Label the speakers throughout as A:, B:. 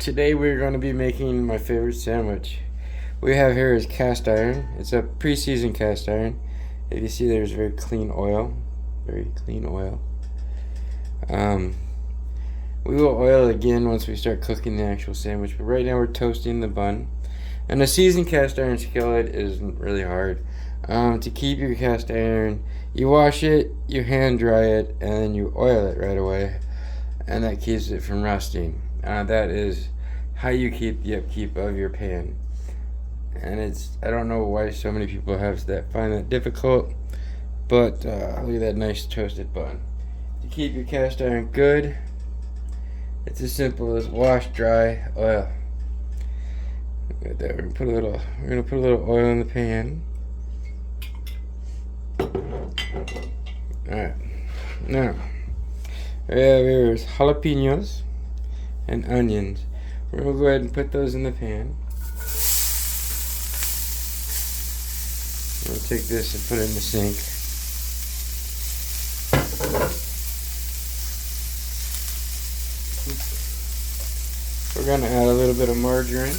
A: Today we're going to be making my favorite sandwich. What we have here is cast iron. It's a pre-seasoned cast iron. If you see, there's very clean oil. Very clean oil. We will oil it again once we start cooking the actual sandwich, but right now we're toasting the bun. And a seasoned cast iron skillet isn't really hard. To keep your cast iron, you wash it, you hand dry it, and then you oil it right away, and that keeps it from rusting. That is how you keep the upkeep of your pan. And I don't know why so many people find that difficult, but look at that nice toasted bun. To keep your cast iron good, it's as simple as wash, dry, oil. Look at that. We're gonna put a little oil in the pan. Alright. Now we have here is jalapenos and onions. We're gonna go ahead and put those in the pan. We'll take this and put it in the sink. We're gonna add a little bit of margarine.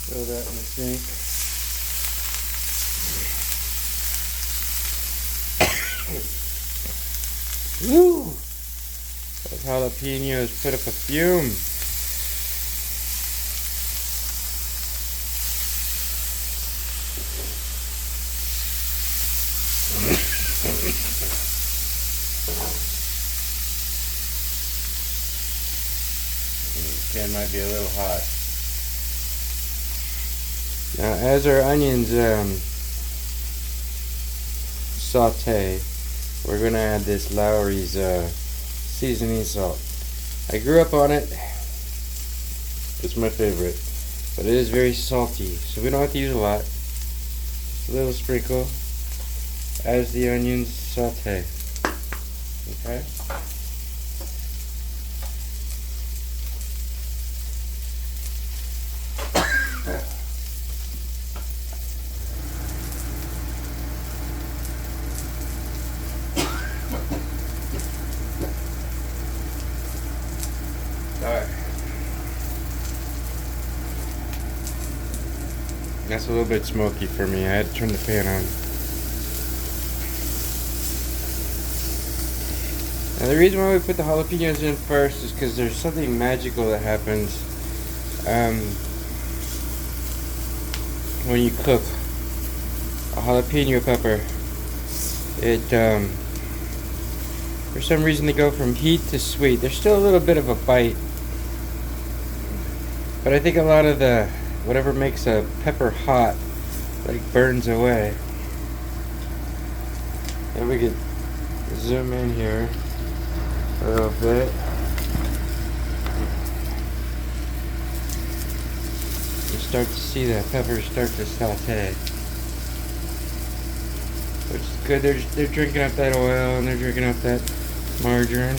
A: Throw that in the sink. Woo! Those jalapenos put up a fume. The pan might be a little hot. Now, as our onions saute, we're going to add this Lawry's seasoning salt. I grew up on it. It's my favorite. But it is very salty, so we don't have to use a lot. Just a little sprinkle as the onions saute. Okay? Alright. That's a little bit smoky for me. I had to turn the pan on. Now the reason why we put the jalapenos in first is because there's something magical that happens when you cook a jalapeno pepper. For some reason they go from heat to sweet. There's still a little bit of a bite, but I think a lot of whatever makes a pepper hot burns away. And we could zoom in here a little bit. You start to see that pepper start to saute, which is good. They're drinking up that oil and they're drinking up that margarine.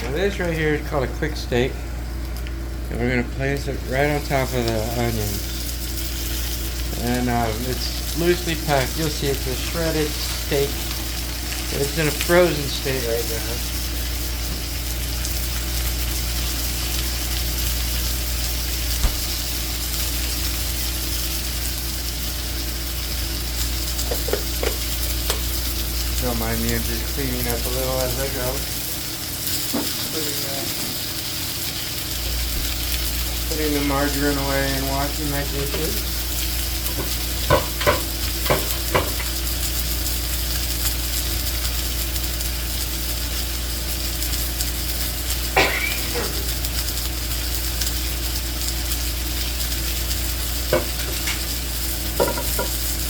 A: Now this right here is called a quick steak, and we're going to place it right on top of the onions. And it's loosely packed. You'll see it's a shredded steak. It's in a frozen state right now. Don't mind me, I'm just cleaning up a little as I go. Putting the margarine away and washing my dishes.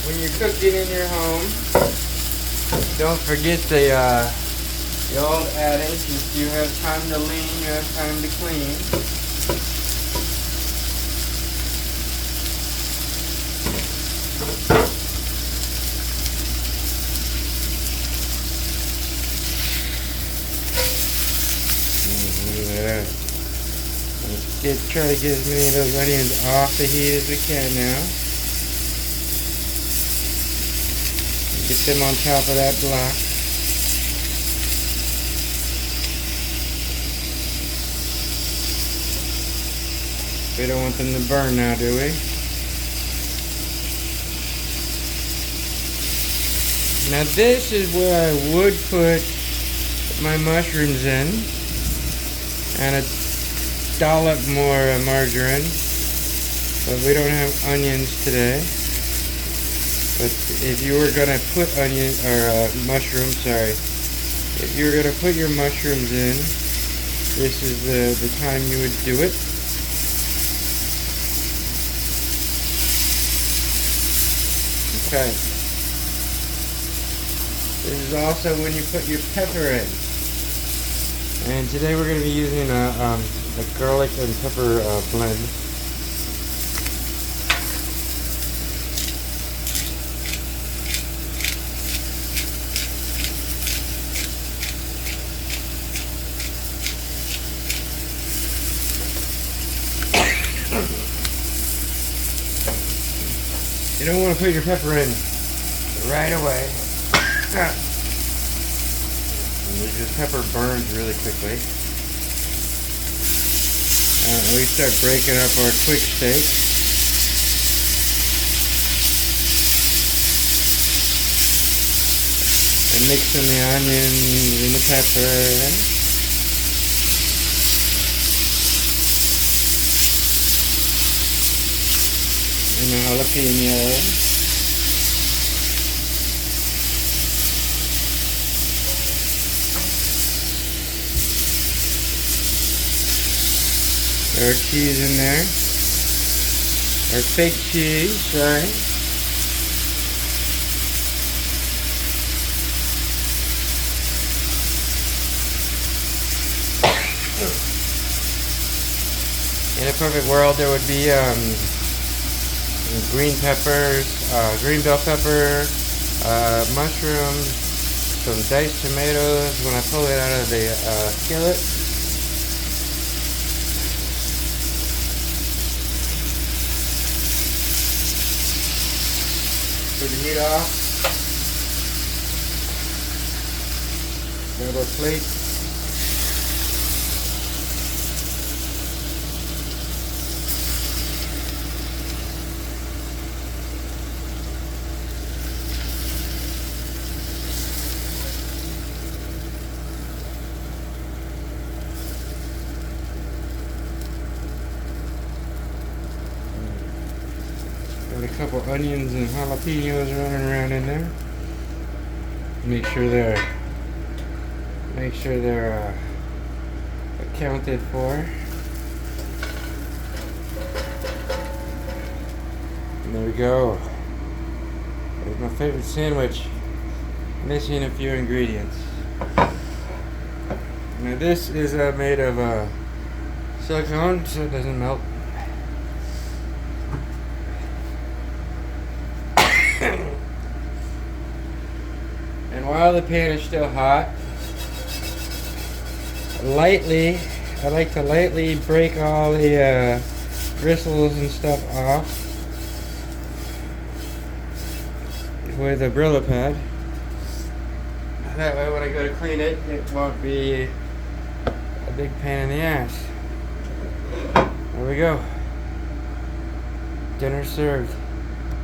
A: When you're cooking in your home, don't forget the old adage, if you have time to lean, you have time to clean. Good. Let's try to get as many of those onions off the heat as we can now. Get them on top of that block. We don't want them to burn now, do we? Now this is where I would put my mushrooms in, and a dollop more margarine, but we don't have onions today. But if you were gonna put mushrooms, if you were gonna put your mushrooms in, this is the time you would do it. Okay. This is also when you put your pepper in. And today we're going to be using a garlic and pepper blend. You don't want to put your pepper in right away. Because pepper burns really quickly. We start breaking up our quick steak. And mixing the onion and the pepper. And the jalapeno. Our cheese in there. Our fake cheese, sorry. In a perfect world, there would be green peppers, green bell pepper, mushrooms, some diced tomatoes when I pull it out of the skillet. Put the heat off. Grab our plate. Got a couple onions and jalapenos running around in there. Make sure they're accounted for. And there we go. There's my favorite sandwich. Missing a few ingredients. Now this is made of silicone, so it doesn't melt. And while the pan is still hot, I like to lightly break all the bristles and stuff off with a Brillo pad. That way when I go to clean it, it won't be a big pain in the ass. There we go. Dinner served.